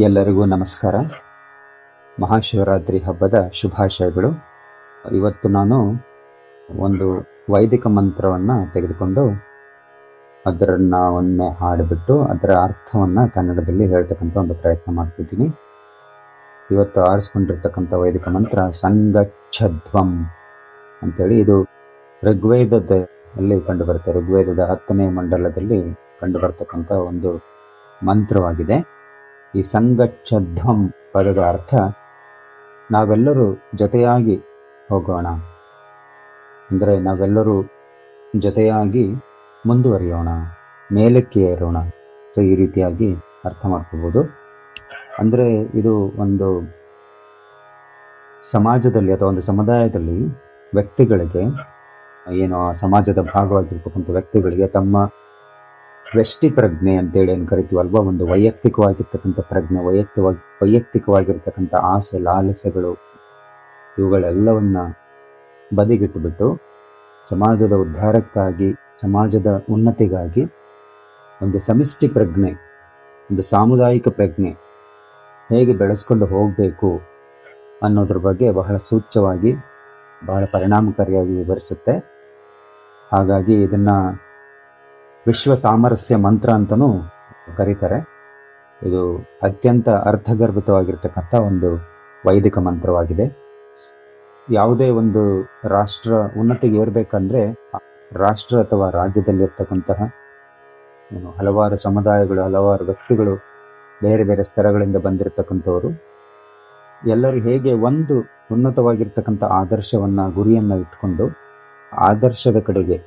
ಎಲ್ಲರಿಗೂ ನಮಸ್ಕಾರ. ಮಹಾಶಿವರಾತ್ರಿ ಹಬ್ಬದ ಶುಭಾಶಯಗಳು. ಇವತ್ತು ನಾನು ಒಂದು ವೈದಿಕ ಮಂತ್ರವನ್ನು ತೆಗೆದುಕೊಂಡು ಅದನ್ನು ಒಮ್ಮೆ ಹಾಡಿಬಿಟ್ಟು ಅದರ ಅರ್ಥವನ್ನು ಕನ್ನಡದಲ್ಲಿ ಹೇಳ್ತಕ್ಕಂಥ ಒಂದು ಪ್ರಯತ್ನ ಮಾಡ್ತಿದ್ದೀನಿ. ಇವತ್ತು ಆರಿಸ್ಕೊಂಡಿರ್ತಕ್ಕಂಥ ವೈದಿಕ ಮಂತ್ರ ಸಂಗಚ್ಛಧ್ವಂ ಅಂತೇಳಿ. ಇದು ಋಗ್ವೇದದಲ್ಲಿ ಕಂಡುಬರುತ್ತೆ. ಋಗ್ವೇದದ 10ನೇ ಮಂಡಲದಲ್ಲಿ ಕಂಡುಬರ್ತಕ್ಕಂಥ ಒಂದು ಮಂತ್ರವಾಗಿದೆ. ಈ ಸಂಗಚ್ಛಧ್ವಂ ಪದದ ಅರ್ಥ ನಾವೆಲ್ಲರೂ ಜೊತೆಯಾಗಿ ಹೋಗೋಣ, ಅಂದರೆ ನಾವೆಲ್ಲರೂ ಜೊತೆಯಾಗಿ ಮುಂದುವರಿಯೋಣ, ಮೇಲಕ್ಕೆ ಏರೋಣ. ಸೊ ಈ ರೀತಿಯಾಗಿ ಅರ್ಥ ಮಾಡ್ಕೋಬೋದು. ಅಂದರೆ ಇದು ಒಂದು ಸಮಾಜದಲ್ಲಿ ಅಥವಾ ಒಂದು ಸಮುದಾಯದಲ್ಲಿ ವ್ಯಕ್ತಿಗಳಿಗೆ, ಏನು ಸಮಾಜದ ಭಾಗವಾಗಿರ್ತಕ್ಕಂಥ ವ್ಯಕ್ತಿಗಳಿಗೆ ತಮ್ಮ ವ್ಯಷ್ಟಿ ಪ್ರಜ್ಞೆ ಅಂತೇಳಿ ಏನು ಕರಿತೀವಲ್ವ, ಒಂದು ವೈಯಕ್ತಿಕವಾಗಿರ್ತಕ್ಕಂಥ ಪ್ರಜ್ಞೆ, ವೈಯಕ್ತಿಕವಾಗಿರ್ತಕ್ಕಂಥ ಆಸೆ ಲಾಲಸೆಗಳು, ಇವುಗಳೆಲ್ಲವನ್ನ ಬದಿಗಿಟ್ಟುಬಿಟ್ಟು ಸಮಾಜದ ಉದ್ಧಾರಕ್ಕಾಗಿ, ಸಮಾಜದ ಉನ್ನತಿಗಾಗಿ ಒಂದು ಸಮಿಷ್ಟಿ ಪ್ರಜ್ಞೆ, ಒಂದು ಸಾಮುದಾಯಿಕ ಪ್ರಜ್ಞೆ ಹೇಗೆ ಬೆಳೆಸ್ಕೊಂಡು ಹೋಗಬೇಕು ಅನ್ನೋದ್ರ ಬಗ್ಗೆ ಬಹಳ ಸೂಚ್ಯವಾಗಿ, ಬಹಳ ಪರಿಣಾಮಕಾರಿಯಾಗಿ ವಿವರಿಸುತ್ತೆ. ಹಾಗಾಗಿ ಇದನ್ನು ವಿಶ್ವ ಸಾಮರಸ್ಯ ಮಂತ್ರ ಅಂತಲೂ ಕರೀತಾರೆ. ಇದು ಅತ್ಯಂತ ಅರ್ಥಗರ್ಭಿತವಾಗಿರ್ತಕ್ಕಂಥ ಒಂದು ವೈದಿಕ ಮಂತ್ರವಾಗಿದೆ. ಯಾವುದೇ ಒಂದು ರಾಷ್ಟ್ರ ಉನ್ನತಿಗೆ ಏರಬೇಕಂದ್ರೆ ರಾಷ್ಟ್ರ ಅಥವಾ ರಾಜ್ಯದಲ್ಲಿರ್ತಕ್ಕಂತಹ ಹಲವಾರು ಸಮುದಾಯಗಳು, ಹಲವಾರು ವ್ಯಕ್ತಿಗಳು, ಬೇರೆ ಬೇರೆ ಸ್ತರಗಳಿಂದ ಬಂದಿರತಕ್ಕಂಥವರು ಎಲ್ಲರೂ ಹೇಗೆ ಒಂದು ಉನ್ನತವಾಗಿರ್ತಕ್ಕಂಥ ಆದರ್ಶವನ್ನು, ಗುರಿಯನ್ನು ಇಟ್ಕೊಂಡು ಆದರ್ಶದ ಕಡೆಗೆ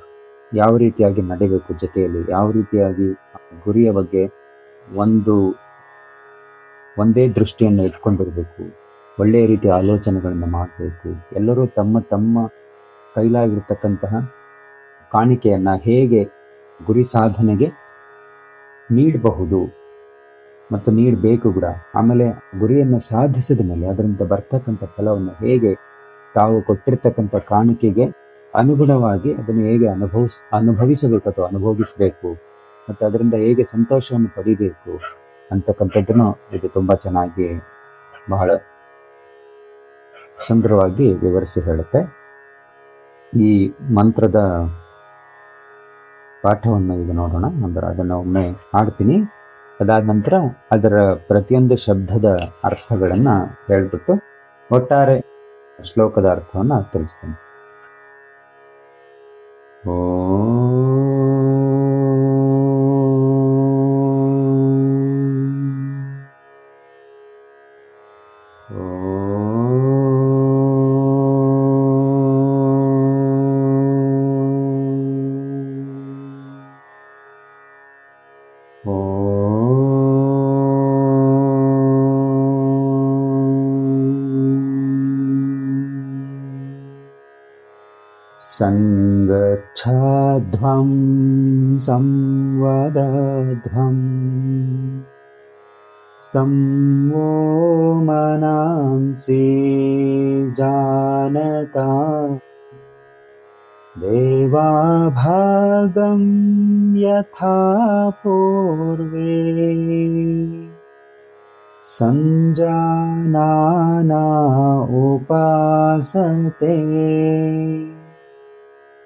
ಯಾವ ರೀತಿಯಾಗಿ ನಡಿಬೇಕು, ಜೊತೆಯಲ್ಲಿ ಯಾವ ರೀತಿಯಾಗಿ ಗುರಿಯ ಬಗ್ಗೆ ಒಂದೇ ದೃಷ್ಟಿಯನ್ನು ಇಟ್ಕೊಂಡಿರಬೇಕು, ಒಳ್ಳೆಯ ರೀತಿಯ ಆಲೋಚನೆಗಳನ್ನು ಮಾಡಬೇಕು. ಎಲ್ಲರೂ ತಮ್ಮ ತಮ್ಮ ಕೈಲಾಗಿರ್ತಕ್ಕಂತಹ ಕಾಣಿಕೆಯನ್ನು ಹೇಗೆ ಗುರಿ ಸಾಧನೆಗೆ ನೀಡಬಹುದು ಮತ್ತು ನೀಡಬೇಕು ಕೂಡ. ಆಮೇಲೆ ಗುರಿಯನ್ನು ಸಾಧಿಸಿದ ಮೇಲೆ ಅದರಿಂದ ಬರ್ತಕ್ಕಂಥ ಫಲವನ್ನು ಹೇಗೆ ತಾವು ಕೊಟ್ಟಿರ್ತಕ್ಕಂಥ ಕಾಣಿಕೆಗೆ ಅನುಗುಣವಾಗಿ ಅದನ್ನು ಹೇಗೆ ಅನುಭವಿಸಬೇಕು ಅಥವಾ ಅನುಭವಿಸಬೇಕು, ಮತ್ತು ಅದರಿಂದ ಹೇಗೆ ಸಂತೋಷವನ್ನು ಪಡಿಬೇಕು ಅಂತಕ್ಕಂಥದ್ದನ್ನು ಇದು ತುಂಬ ಚೆನ್ನಾಗಿ, ಬಹಳ ಸುಂದರವಾಗಿ ವಿವರಿಸಿ ಹೇಳುತ್ತೆ. ಈ ಮಂತ್ರದ ಪಾಠವನ್ನು ಈಗ ನೋಡೋಣ. ಅಂದರೆ ಅದನ್ನು ಒಮ್ಮೆ ಹಾಡ್ತೀನಿ, ಅದಾದ ನಂತರ ಅದರ ಪ್ರತಿಯೊಂದು ಶಬ್ದದ ಅರ್ಥಗಳನ್ನು ಹೇಳ್ಬಿಟ್ಟು ಒಟ್ಟಾರೆ ಶ್ಲೋಕದ ಅರ್ಥವನ್ನು ತಿಳಿಸ್ತೀನಿ. ಸಂಗಚ್ಛಧ್ವಂ ಸಂವದಧ್ವಂ ಸಂವೋ ಮನಾಂಸಿ ಜಾನತಾ ದೇವಾಭಾಗಂ ಯಥಾ ಪೂರ್ವೇ ಸಂಜಾನಾನಾ ಉಪಾಸತೆ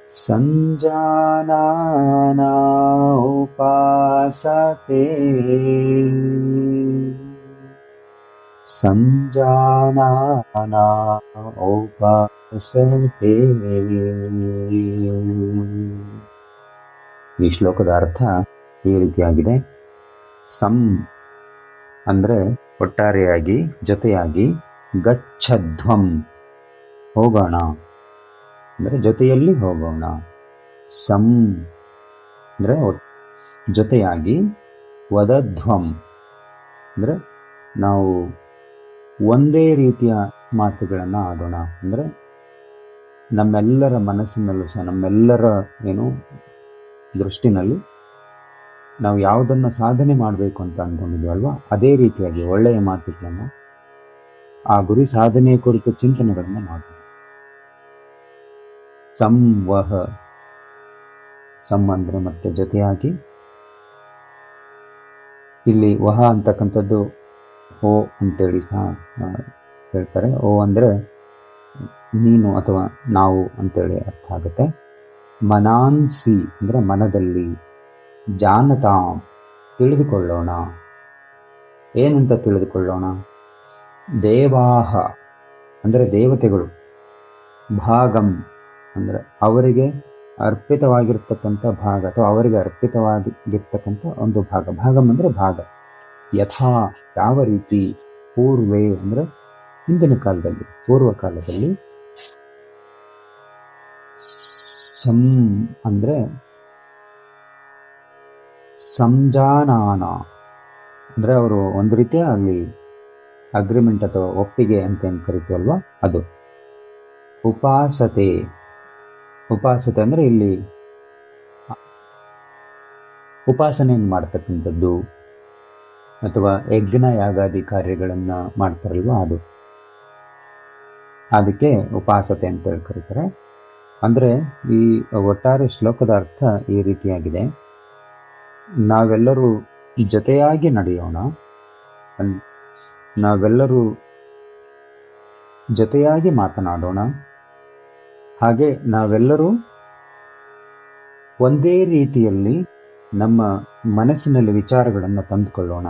ಸಂಜಾನಾನಾ ಉಪಾಸತೆ ಸಂಜಾನಾನಾ ಉಪಾಸತೆ. ಈ ಶ್ಲೋಕದ ಅರ್ಥ ಈ ರೀತಿಯಾಗಿದೆ. ಸಂ ಅಂದರೆ ಒಟ್ಟಾರೆಯಾಗಿ, ಜೊತೆಯಾಗಿ, ಗಚ್ಛಧ್ವಂ ಹೋಗೋಣ, ಅಂದರೆ ಜೊತೆಯಲ್ಲಿ ಹೋಗೋಣ. ಸಂ ಅಂದರೆ ಜೊತೆಯಾಗಿ, ವದಧ್ವಂ ಅಂದರೆ ನಾವು ಒಂದೇ ರೀತಿಯ ಮಾತುಗಳನ್ನು ಆಡೋಣ. ಅಂದರೆ ನಮ್ಮೆಲ್ಲರ ಮನಸ್ಸಿನಲ್ಲೂ ಸಹ, ನಮ್ಮೆಲ್ಲರ ದೃಷ್ಟಿನಲ್ಲಿ ನಾವು ಯಾವುದನ್ನು ಸಾಧನೆ ಮಾಡಬೇಕು ಅಂತ ಅಂದ್ಕೊಂಡಿದ್ದೀವಲ್ವ, ಅದೇ ರೀತಿಯಾಗಿ ಒಳ್ಳೆಯ ಮಾತುಗಳನ್ನು, ಆ ಗುರಿ ಸಾಧನೆಯ ಕುರಿತು ಚಿಂತನೆಗಳನ್ನು ಮಾಡೋಣ. ಸಂವಹ, ಸಂ ಅಂದರೆ ಮತ್ತೆ ಜೊತೆಯಾಗಿ. ಇಲ್ಲಿ ವಹ ಅಂತಕ್ಕಂಥದ್ದು ಓ ಅಂತೇಳಿ ಸಹ ಹೇಳ್ತಾರೆ. ಓ ಅಂದರೆ ನೀನು ಅಥವಾ ನಾವು ಅಂತೇಳಿ ಅರ್ಥ ಆಗುತ್ತೆ. ಮನಾನ್ಸಿ ಅಂದರೆ ಮನದಲ್ಲಿ, ಜಾನತಾಂ ತಿಳಿದುಕೊಳ್ಳೋಣ. ಏನಂತ ತಿಳಿದುಕೊಳ್ಳೋಣ? ದೇವಾಹ ಅಂದರೆ ದೇವತೆಗಳು, ಭಾಗಂ ಅಂದರೆ ಅವರಿಗೆ ಅರ್ಪಿತವಾಗಿರ್ತಕ್ಕಂಥ ಭಾಗ ಅಥವಾ ಅವರಿಗೆ ಅರ್ಪಿತವಾಗಿರ್ತಕ್ಕಂಥ ಒಂದು ಭಾಗ. ಭಾಗಂ ಅಂದರೆ ಭಾಗ. ಯಥಾ ಯಾವ ರೀತಿ, ಪೂರ್ವೇ ಅಂದರೆ ಹಿಂದಿನ ಕಾಲದಲ್ಲಿ, ಪೂರ್ವ ಕಾಲದಲ್ಲಿ, ಸಂ ಅಂದರೆ ಸಂಜಾನಾನ ಅಂದರೆ ಅವರು ಒಂದು ರೀತಿಯ ಅಲ್ಲಿ ಅಗ್ರಿಮೆಂಟ್ ಅಥವಾ ಒಪ್ಪಿಗೆ ಅಂತ ಏನು ಕರಿತೀವಲ್ವ ಅದು. ಉಪಾಸತೆ, ಉಪಾಸತೆ ಅಂದರೆ ಇಲ್ಲಿ ಉಪಾಸನೆಯನ್ನು ಮಾಡ್ತಕ್ಕಂಥದ್ದು ಅಥವಾ ಯಜ್ಞ ಯಾಗಾದಿ ಕಾರ್ಯಗಳನ್ನು ಮಾಡ್ತಾರಲ್ವ ಅದು, ಅದಕ್ಕೆ ಉಪಾಸತೆ ಅಂತ ಹೇಳಿ ಕರೀತಾರೆ. ಅಂದರೆ ಈ ಒಟ್ಟಾರೆ ಶ್ಲೋಕದ ಅರ್ಥ ಈ ರೀತಿಯಾಗಿದೆ. ನಾವೆಲ್ಲರೂ ಜೊತೆಯಾಗಿ ನಡೆಯೋಣ, ನಾವೆಲ್ಲರೂ ಜೊತೆಯಾಗಿ ಮಾತನಾಡೋಣ, ಹಾಗೆ ನಾವೆಲ್ಲರೂ ಒಂದೇ ರೀತಿಯಲ್ಲಿ ನಮ್ಮ ಮನಸ್ಸಿನಲ್ಲಿ ವಿಚಾರಗಳನ್ನು ತಂದುಕೊಳ್ಳೋಣ.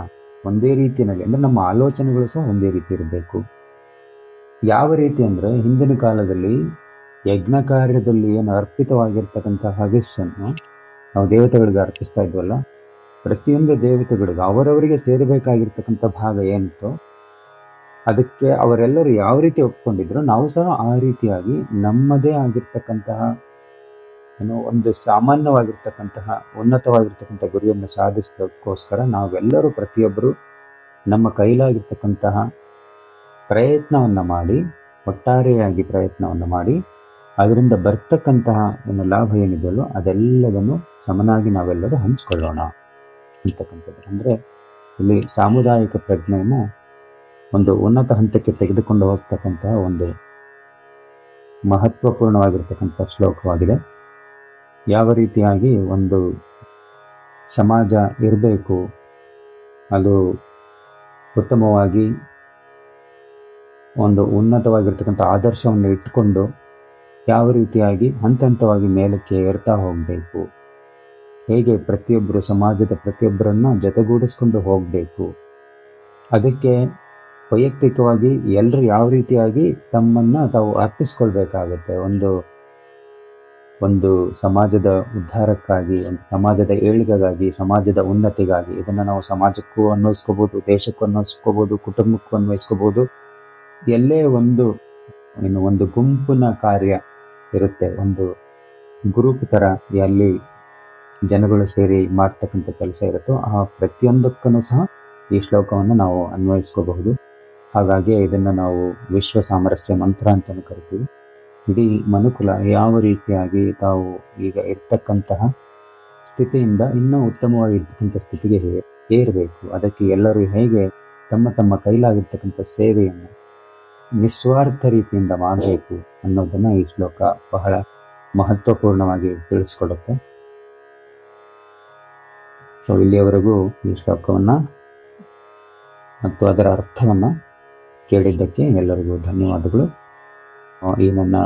ಒಂದೇ ರೀತಿಯಲ್ಲಿ ಅಂದರೆ ನಮ್ಮ ಆಲೋಚನೆಗಳು ಸಹ ಒಂದೇ ರೀತಿ ಇರಬೇಕು. ಯಾವ ರೀತಿ ಅಂದರೆ ಹಿಂದಿನ ಕಾಲದಲ್ಲಿ ಯಜ್ಞ ಕಾರ್ಯದಲ್ಲಿ ಏನು ಅರ್ಪಿತವಾಗಿರ್ತಕ್ಕಂಥ ಹವಿಸ್ಸನ್ನು ನಾವು ದೇವತೆಗಳಿಗೆ ಅರ್ಪಿಸ್ತಾ ಇದ್ವಲ್ಲ, ಪ್ರತಿಯೊಂದು ದೇವತೆಗಳಿಗೂ ಅವರವರಿಗೆ ಸೇರಬೇಕಾಗಿರ್ತಕ್ಕಂಥ ಭಾಗ ಏನಿತ್ತು ಅದಕ್ಕೆ ಅವರೆಲ್ಲರೂ ಯಾವ ರೀತಿ ಒಪ್ಕೊಂಡಿದ್ರು, ನಾವು ಸಹ ಆ ರೀತಿಯಾಗಿ ನಮ್ಮದೇ ಆಗಿರ್ತಕ್ಕಂತಹ ಒಂದು ಸಾಮಾನ್ಯವಾಗಿರ್ತಕ್ಕಂತಹ ಉನ್ನತವಾಗಿರ್ತಕ್ಕಂಥ ಗುರಿಯನ್ನು ಸಾಧಿಸೋದಕ್ಕೋಸ್ಕರ ನಾವೆಲ್ಲರೂ ಪ್ರತಿಯೊಬ್ಬರು ನಮ್ಮ ಕೈಲಾಗಿರ್ತಕ್ಕಂತಹ ಪ್ರಯತ್ನವನ್ನು ಮಾಡಿ, ಒಟ್ಟಾರೆಯಾಗಿ ಪ್ರಯತ್ನವನ್ನು ಮಾಡಿ, ಅದರಿಂದ ಬರ್ತಕ್ಕಂತಹ ಒಂದು ಲಾಭ ಏನಿದೆಯಲ್ಲೋ ಅದೆಲ್ಲವನ್ನು ಸಮನಾಗಿ ನಾವೆಲ್ಲರೂ ಹಂಚಿಕೊಳ್ಳೋಣ ಅಂತಕ್ಕಂಥದ್ದು. ಅಂದರೆ ಇಲ್ಲಿ ಸಾಮುದಾಯಿಕ ಪ್ರಜ್ಞೆಯನ್ನು ಒಂದು ಉನ್ನತ ಹಂತಕ್ಕೆ ತೆಗೆದುಕೊಂಡು ಹೋಗ್ತಕ್ಕಂತಹ ಒಂದು ಮಹತ್ವಪೂರ್ಣವಾಗಿರ್ತಕ್ಕಂಥ ಶ್ಲೋಕವಾಗಿದೆ. ಯಾವ ರೀತಿಯಾಗಿ ಒಂದು ಸಮಾಜ ಇರಬೇಕು, ಅದು ಉತ್ತಮವಾಗಿ ಒಂದು ಉನ್ನತವಾಗಿರ್ತಕ್ಕಂಥ ಆದರ್ಶವನ್ನು ಇಟ್ಟುಕೊಂಡು ಯಾವ ರೀತಿಯಾಗಿ ಹಂತ ಹಂತವಾಗಿ ಮೇಲಕ್ಕೆ ಏರ್ತಾ ಹೋಗಬೇಕು, ಹೇಗೆ ಪ್ರತಿಯೊಬ್ಬರು ಸಮಾಜದ ಪ್ರತಿಯೊಬ್ಬರನ್ನು ಜೊತೆಗೂಡಿಸ್ಕೊಂಡು ಹೋಗಬೇಕು, ಅದಕ್ಕೆ ವೈಯಕ್ತಿಕವಾಗಿ ಎಲ್ಲರೂ ಯಾವ ರೀತಿಯಾಗಿ ತಮ್ಮನ್ನು ತಾವು ಅರ್ಪಿಸ್ಕೊಳ್ಬೇಕಾಗತ್ತೆ. ಒಂದು ಸಮಾಜದ ಉದ್ಧಾರಕ್ಕಾಗಿ, ಒಂದು ಸಮಾಜದ ಏಳಿಗೆಗಾಗಿ, ಸಮಾಜದ ಉನ್ನತಿಗಾಗಿ. ಇದನ್ನು ನಾವು ಸಮಾಜಕ್ಕೂ ಅನ್ವಯಿಸ್ಕೋಬೋದು, ದೇಶಕ್ಕೂ ಅನ್ವಯಿಸ್ಕೋಬೋದು, ಕುಟುಂಬಕ್ಕೂ ಅನ್ವಯಿಸ್ಕೋಬೋದು. ಎಲ್ಲೇ ಒಂದು ಗುಂಪಿನ ಕಾರ್ಯ ಇರುತ್ತೆ, ಒಂದು ಗ್ರೂಪ್ ಥರ ಅಲ್ಲಿ ಜನಗಳು ಸೇರಿ ಮಾಡ್ತಕ್ಕಂಥ ಕೆಲಸ ಇರುತ್ತೋ ಆ ಪ್ರತಿಯೊಂದಕ್ಕೂ ಸಹ ಈ ಶ್ಲೋಕವನ್ನು ನಾವು ಅನ್ವಯಿಸ್ಕೋಬಹುದು. ಹಾಗಾಗಿ ಇದನ್ನು ನಾವು ವಿಶ್ವ ಸಾಮರಸ್ಯ ಮಂತ್ರ ಅಂತಲೂ ಕರಿತೀವಿ. ಇಡೀ ಮನುಕುಲ ಯಾವ ರೀತಿಯಾಗಿ ತಾವು ಈಗ ಇರ್ತಕ್ಕಂತಹ ಸ್ಥಿತಿಯಿಂದ ಇನ್ನೂ ಉತ್ತಮವಾಗಿರ್ತಕ್ಕಂಥ ಸ್ಥಿತಿಗೆ ಏರಬೇಕು, ಅದಕ್ಕೆ ಎಲ್ಲರೂ ಹೇಗೆ ತಮ್ಮ ತಮ್ಮ ಕೈಲಾಗಿರ್ತಕ್ಕಂಥ ಸೇವೆಯನ್ನು ನಿಸ್ವಾರ್ಥ ರೀತಿಯಿಂದ ಮಾಡಬೇಕು ಅನ್ನೋದನ್ನು ಈ ಶ್ಲೋಕ ಬಹಳ ಮಹತ್ವಪೂರ್ಣವಾಗಿ ತಿಳಿಸ್ಕೊಡುತ್ತೆ. ಸೊ ಇಲ್ಲಿಯವರೆಗೂ ಈ ಶ್ಲೋಕವನ್ನು ಮತ್ತು ಅದರ ಅರ್ಥವನ್ನು ಕೇಳಿದ್ದಕ್ಕೆ ಎಲ್ಲರಿಗೂ ಧನ್ಯವಾದಗಳು. ಈ ನನ್ನ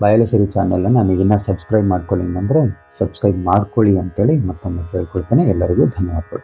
ಬಯಲುಸಿರಿ ಚಾನಲನ್ನು ನೀವಿನ್ನ ಸಬ್ಸ್ಕ್ರೈಬ್ ಮಾಡ್ಕೊಳ್ಳಿ ಅಂದರೆ ಸಬ್ಸ್ಕ್ರೈಬ್ ಮಾಡ್ಕೊಳ್ಳಿ ಅಂತೇಳಿ ಮತ್ತೊಮ್ಮೆ ಕೇಳ್ಕೊಳ್ತೇನೆ. ಎಲ್ಲರಿಗೂ ಧನ್ಯವಾದಗಳು.